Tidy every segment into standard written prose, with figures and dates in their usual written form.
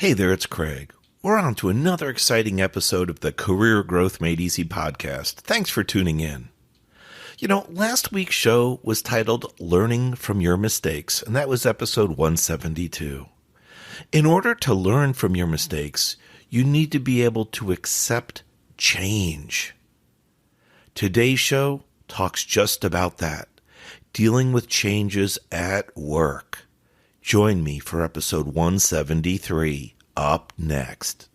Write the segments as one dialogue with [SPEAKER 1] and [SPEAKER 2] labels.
[SPEAKER 1] Hey there, it's Craig. We're on to another exciting episode of the Career Growth Made Easy podcast. Thanks for tuning in. Last week's show was titled Learning from Your Mistakes, and that was episode 172. In order to learn from your mistakes, you need to be able to accept change. Today's show talks just about that, dealing with changes at work. Join me for episode 173, up next.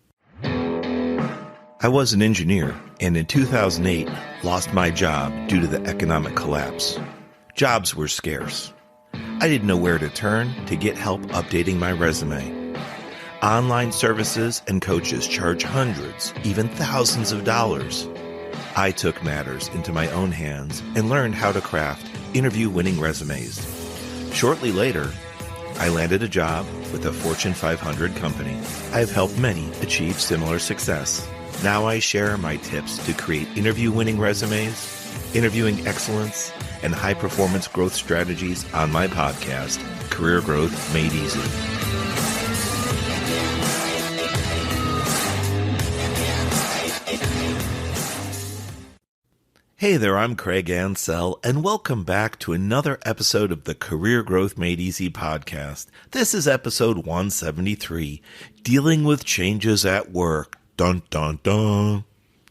[SPEAKER 1] I was an engineer, and in 2008, lost my job due to the economic collapse. Jobs were scarce. I didn't know where to turn to get help updating my resume. Online services and coaches charge hundreds, even thousands of dollars. I took matters into my own hands and learned how to craft interview-winning resumes. Shortly later, I landed a job with a Fortune 500 company. I've helped many achieve similar success. Now I share my tips to create interview-winning resumes, interviewing excellence, and high-performance growth strategies on my podcast, Career Growth Made Easy. Hey there, I'm Craig Ansell, and welcome back to another episode of the Career Growth Made Easy podcast. This is episode 173, Dealing with Changes at Work. Dun, dun, dun.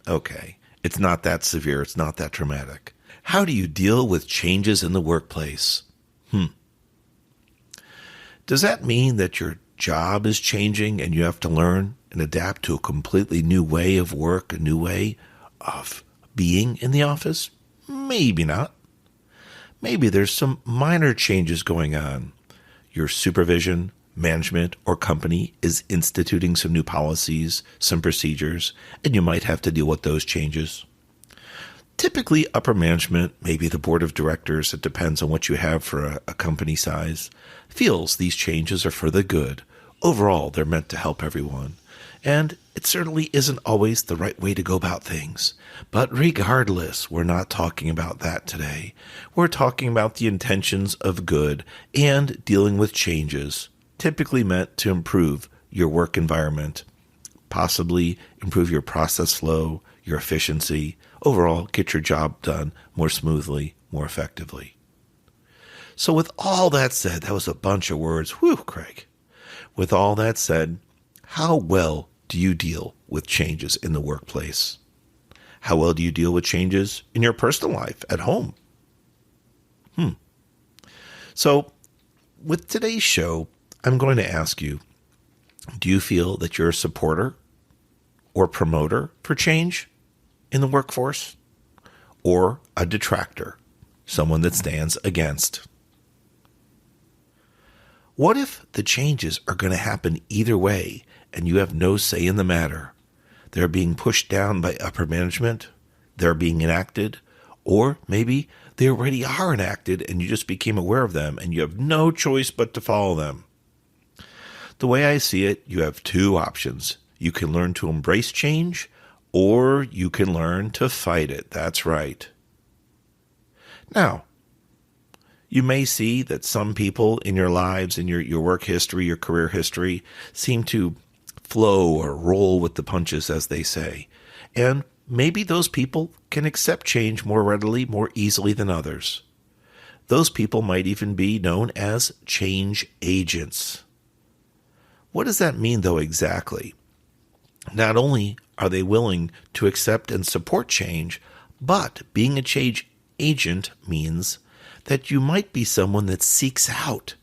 [SPEAKER 1] Okay, it's not that severe, it's not that dramatic. How do you deal with changes in the workplace? Does that mean that your job is changing and you have to learn and adapt to a completely new way of work, a new way of being in the office? Maybe not. Maybe there's some minor changes going on. Your supervision, management, or company is instituting some new policies, some procedures, and you might have to deal with those changes. Typically, upper management, maybe the board of directors, it depends on what you have for a company size, feels these changes are for the good. Overall, they're meant to help everyone. And it certainly isn't always the right way to go about things. But regardless, we're not talking about that today. We're talking about the intentions of good and dealing with changes, typically meant to improve your work environment, possibly improve your process flow, your efficiency, overall get your job done more smoothly, more effectively. So with all that said, that was a bunch of words. Whew, Craig. With all that said, how well do you deal with changes in the workplace? How well do you deal with changes in your personal life at home? So with today's show, I'm going to ask you, do you feel that you're a supporter or promoter for change in the workforce, or a detractor, someone that stands against? What if the changes are going to happen either way and you have no say in the matter? They're being pushed down by upper management, they're being enacted, or maybe they already are enacted and you just became aware of them and you have no choice but to follow them. The way I see it, you have two options. You can learn to embrace change, or you can learn to fight it. That's right. Now, you may see that some people in your lives, in your work history, your career history, seem to flow or roll with the punches, as they say. And maybe those people can accept change more readily, more easily than others. Those people might even be known as change agents. What does that mean, though, exactly? Not only are they willing to accept and support change, but being a change agent means that you might be someone that seeks out,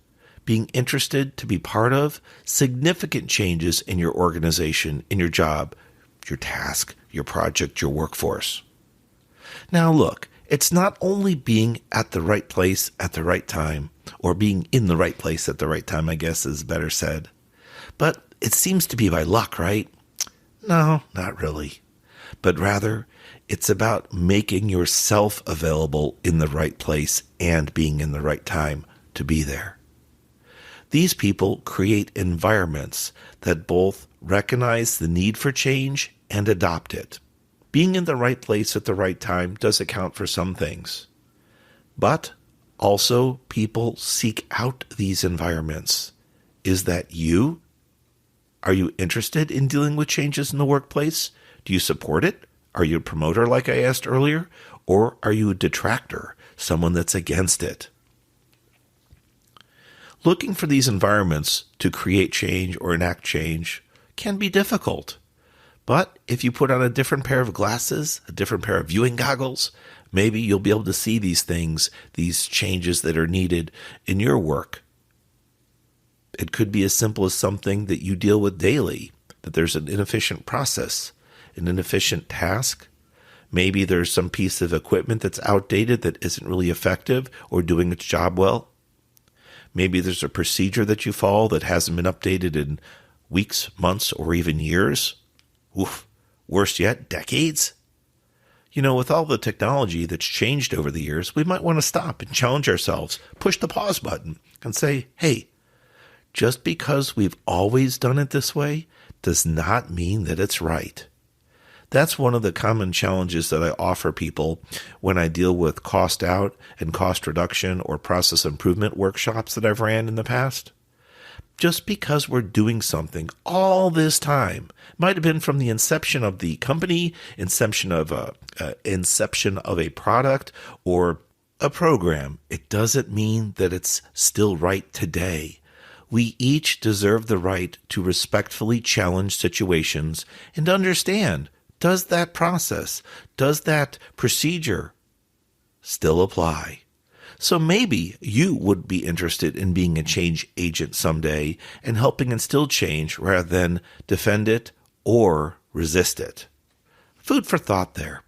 [SPEAKER 1] being interested to be part of significant changes in your organization, in your job, your task, your project, your workforce. Now look, it's not only being at the right place at the right time, or being in the right place at the right time, I guess is better said. But it seems to be by luck, right? No, not really. But rather, it's about making yourself available in the right place and being in the right time to be there. These people create environments that both recognize the need for change and adopt it. Being in the right place at the right time does account for some things. But also, people seek out these environments. Is that you? Are you interested in dealing with changes in the workplace? Do you support it? Are you a promoter like I asked earlier? Or are you a detractor, someone that's against it? Looking for these environments to create change or enact change can be difficult. But if you put on a different pair of glasses, a different pair of viewing goggles, maybe you'll be able to see these things, these changes that are needed in your work. It could be as simple as something that you deal with daily, that there's an inefficient process, an inefficient task. Maybe there's some piece of equipment that's outdated that isn't really effective or doing its job well. Maybe there's a procedure that you follow that hasn't been updated in weeks, months, or even years. Oof, worse yet, decades. With all the technology that's changed over the years, we might want to stop and challenge ourselves, push the pause button, and say, hey, just because we've always done it this way does not mean that it's right. That's one of the common challenges that I offer people when I deal with cost out and cost reduction or process improvement workshops that I've ran in the past. Just because we're doing something all this time, might have been from the inception of the company, inception of a product or a program, it doesn't mean that it's still right today. We each deserve the right to respectfully challenge situations and understand, does that process, does that procedure still apply? So maybe you would be interested in being a change agent someday and helping instill change rather than defend it or resist it. Food for thought there.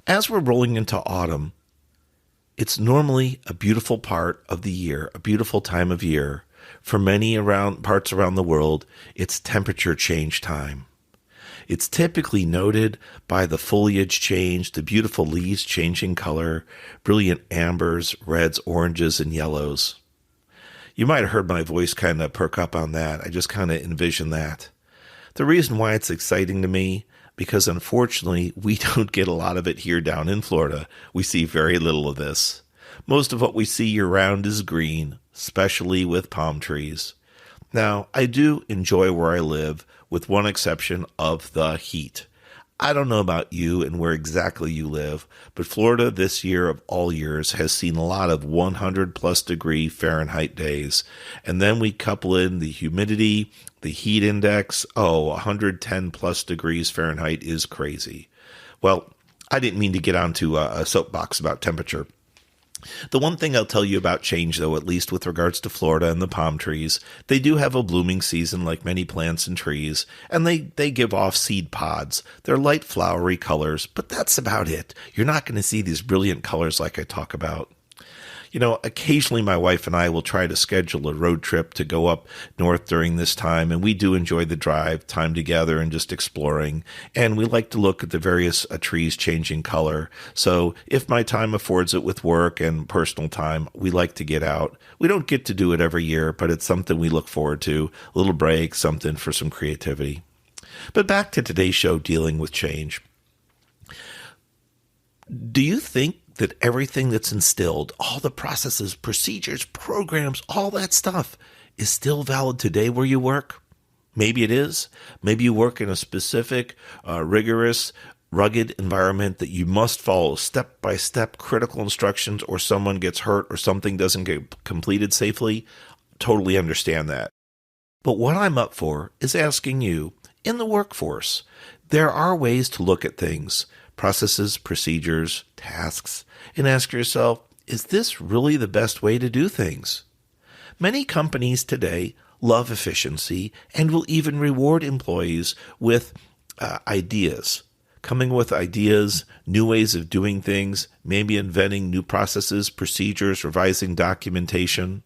[SPEAKER 1] As we're rolling into autumn, it's normally a beautiful part of the year, a beautiful time of year. For many parts around the world, it's temperature change time. It's typically noted by the foliage change, the beautiful leaves changing color, brilliant ambers, reds, oranges, and yellows. You might have heard my voice kind of perk up on that. I just kind of envision that. The reason why it's exciting to me, because unfortunately, we don't get a lot of it here down in Florida. We see very little of this. Most of what we see year-round is green, especially with palm trees. Now, I do enjoy where I live, with one exception of the heat. I don't know about you and where exactly you live, but Florida this year of all years has seen a lot of 100 plus degree Fahrenheit days. And then we couple in the humidity, the heat index. 110 plus degrees Fahrenheit is crazy. Well, I didn't mean to get onto a soapbox about temperature. The one thing I'll tell you about change, though, at least with regards to Florida and the palm trees, they do have a blooming season like many plants and trees, and they give off seed pods. They're light flowery colors, but that's about it. You're not going to see these brilliant colors like I talk about. Occasionally my wife and I will try to schedule a road trip to go up north during this time, and we do enjoy the drive, time together and just exploring. And we like to look at the various trees changing color. So if my time affords it with work and personal time, we like to get out. We don't get to do it every year, but it's something we look forward to. A little break, something for some creativity. But back to today's show, dealing with change. Do you think that everything that's instilled, all the processes, procedures, programs, all that stuff is still valid today where you work? Maybe it is. Maybe you work in a specific, rigorous, rugged environment that you must follow step-by-step critical instructions, or someone gets hurt or something doesn't get completed safely. Totally understand that. But what I'm up for is asking you, in the workforce, there are ways to look at things, processes, procedures, tasks, and ask yourself, is this really the best way to do things? Many companies today love efficiency and will even reward employees with ideas, coming with ideas, new ways of doing things, maybe inventing new processes, procedures, revising documentation.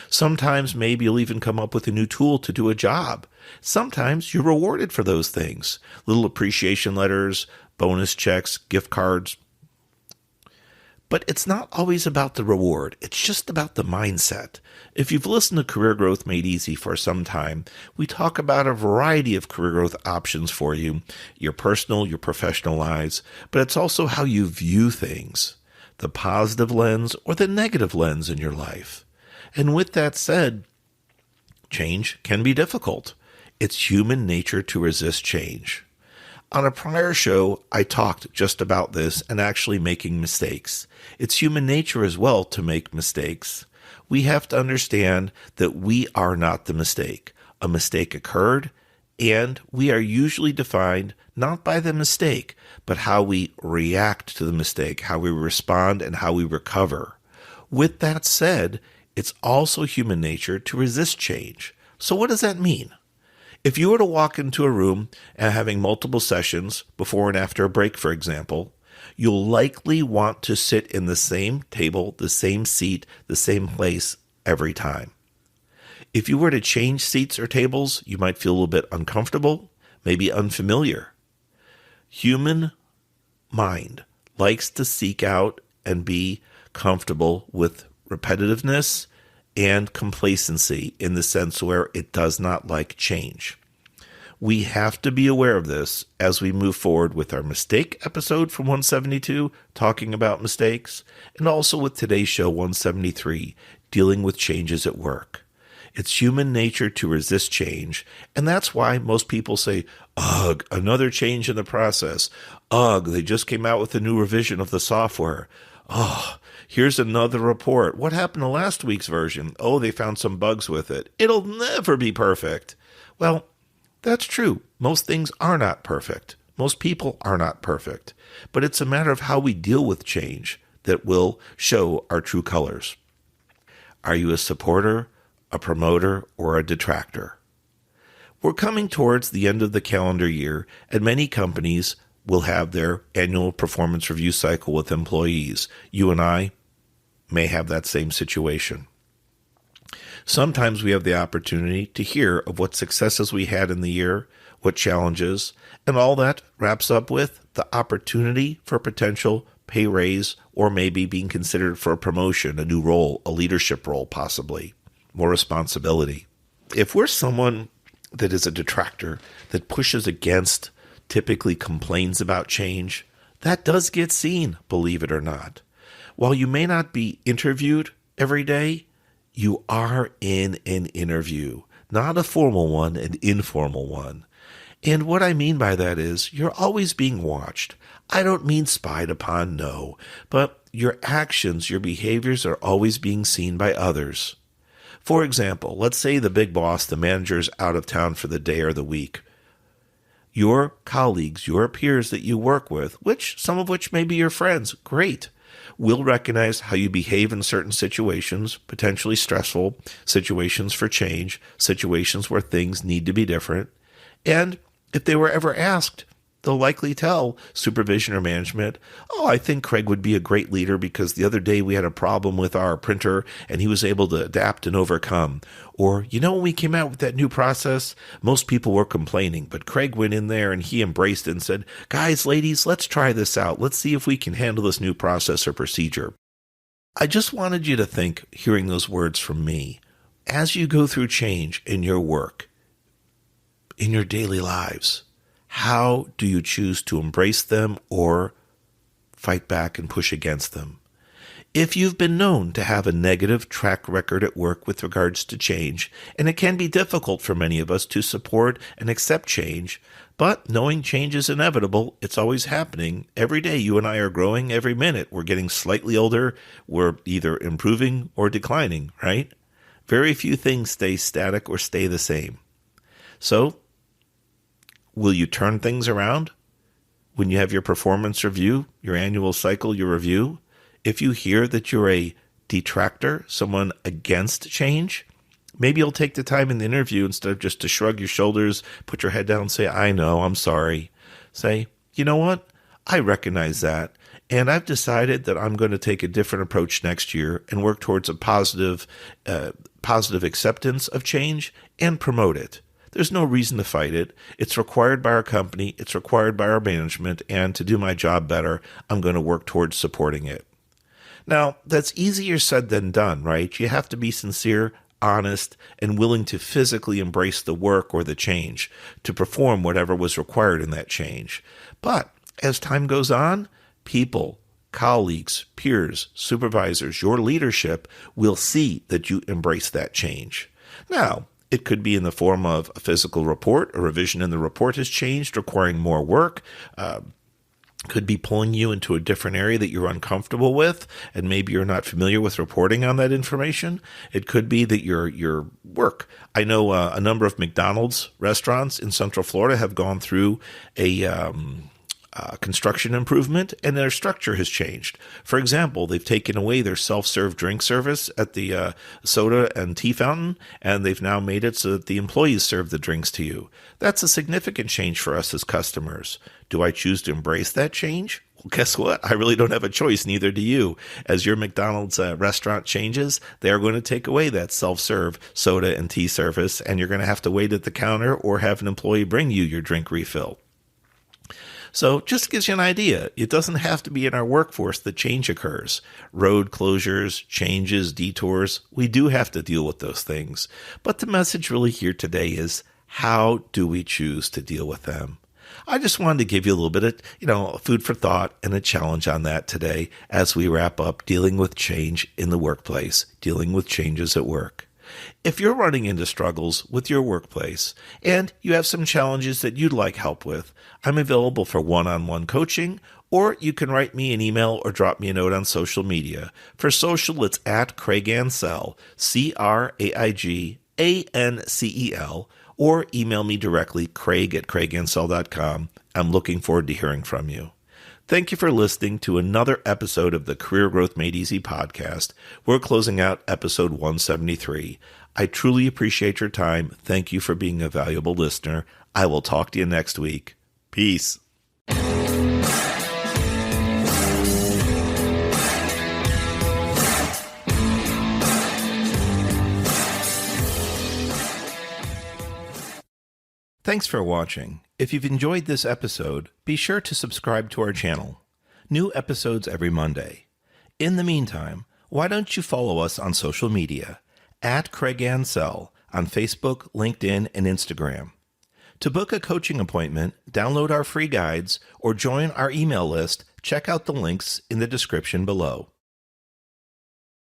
[SPEAKER 1] Sometimes maybe you'll even come up with a new tool to do a job. Sometimes you're rewarded for those things. Little appreciation letters, bonus checks, gift cards. But it's not always about the reward. It's just about the mindset. If you've listened to Career Growth Made Easy for some time, we talk about a variety of career growth options for you, your personal, your professional lives, but it's also how you view things, the positive lens or the negative lens in your life. And with that said, change can be difficult. It's human nature to resist change. On a prior show, I talked just about this and actually making mistakes. It's human nature as well to make mistakes. We have to understand that we are not the mistake. A mistake occurred, and we are usually defined not by the mistake, but how we react to the mistake, how we respond, and how we recover. With that said, it's also human nature to resist change. So what does that mean? If you were to walk into a room and having multiple sessions before and after a break, for example, you'll likely want to sit in the same table, the same seat, the same place every time. If you were to change seats or tables, you might feel a little bit uncomfortable, maybe unfamiliar. Human mind likes to seek out and be comfortable with repetitiveness and complacency in the sense where it does not like change. We have to be aware of this as we move forward with our mistake episode from 172, talking about mistakes, and also with today's show 173, dealing with changes at work. It's human nature to resist change, and that's why most people say, ugh, another change in the process. Ugh, they just came out with a new revision of the software. Oh, here's another report. What happened to last week's version? Oh, they found some bugs with it. It'll never be perfect. Well, that's true. Most things are not perfect. Most people are not perfect. But it's a matter of how we deal with change that will show our true colors. Are you a supporter, a promoter, or a detractor? We're coming towards the end of the calendar year, and many companies will have their annual performance review cycle with employees. You and I may have that same situation. Sometimes we have the opportunity to hear of what successes we had in the year, what challenges, and all that wraps up with the opportunity for potential pay raise or maybe being considered for a promotion, a new role, a leadership role possibly, more responsibility. If we're someone that is a detractor, that pushes against, typically complains about change, that does get seen, believe it or not. While you may not be interviewed every day, you are in an interview, not a formal one, an informal one. And what I mean by that is you're always being watched. I don't mean spied upon, no, but your actions, your behaviors are always being seen by others. For example, let's say the big boss, the manager's out of town for the day or the week. Your colleagues, your peers that you work with, some of which may be your friends, great, will recognize how you behave in certain situations, potentially stressful situations for change, situations where things need to be different. And if they were ever asked, they'll likely tell supervision or management, oh, I think Craig would be a great leader because the other day we had a problem with our printer and he was able to adapt and overcome. Or, when we came out with that new process, most people were complaining, but Craig went in there and he embraced it and said, guys, ladies, let's try this out. Let's see if we can handle this new process or procedure. I just wanted you to think, hearing those words from me, as you go through change in your work, in your daily lives, how do you choose to embrace them or fight back and push against them? If you've been known to have a negative track record at work with regards to change, and it can be difficult for many of us to support and accept change, but knowing change is inevitable, it's always happening. Every day you and I are growing, every minute we're getting slightly older, we're either improving or declining, right? Very few things stay static or stay the same. So, will you turn things around when you have your performance review, your annual cycle, your review? If you hear that you're a detractor, someone against change, maybe you'll take the time in the interview instead of just to shrug your shoulders, put your head down and say, I know, I'm sorry. Say, you know what? I recognize that. And I've decided that I'm going to take a different approach next year and work towards a positive acceptance of change and promote it. There's no reason to fight it. It's required by our company. It's required by our management. And to do my job better, I'm going to work towards supporting it. Now, that's easier said than done, right? You have to be sincere, honest, and willing to physically embrace the work or the change, to perform whatever was required in that change. But as time goes on, people, colleagues, peers, supervisors, your leadership will see that you embrace that change. Now, It could be in the form of a physical report. A revision in the report has changed, requiring more work. Could be pulling you into a different area that you're uncomfortable with, and maybe you're not familiar with reporting on that information. It could be that your work. I know a number of McDonald's restaurants in Central Florida have gone through a construction improvement, and their structure has changed. For example, they've taken away their self-serve drink service at the soda and tea fountain, and they've now made it so that the employees serve the drinks to you. That's a significant change for us as customers. Do I choose to embrace that change? Well, guess what? I really don't have a choice, neither do you. As your McDonald's restaurant changes, they're going to take away that self-serve soda and tea service, and you're going to have to wait at the counter or have an employee bring you your drink refill. So just gives you an idea. It doesn't have to be in our workforce that change occurs. Road closures, changes, detours, we do have to deal with those things. But the message really here today is, how do we choose to deal with them? I just wanted to give you a little bit of, food for thought and a challenge on that today as we wrap up dealing with change in the workplace, dealing with changes at work. If you're running into struggles with your workplace and you have some challenges that you'd like help with, I'm available for one-on-one coaching, or you can write me an email or drop me a note on social media. For social, it's at Craig Ansell, CraigAncel, or email me directly, craig@craigansell.com. I'm looking forward to hearing from you. Thank you for listening to another episode of the Career Growth Made Easy podcast. We're closing out episode 173. I truly appreciate your time. Thank you for being a valuable listener. I will talk to you next week. Peace. Thanks for watching. If you've enjoyed this episode, be sure to subscribe to our channel. New episodes every Monday. In the meantime, why don't you follow us on social media at Craig Ansell on Facebook, LinkedIn, and Instagram. To book a coaching appointment, download our free guides, or join our email list, check out the links in the description below.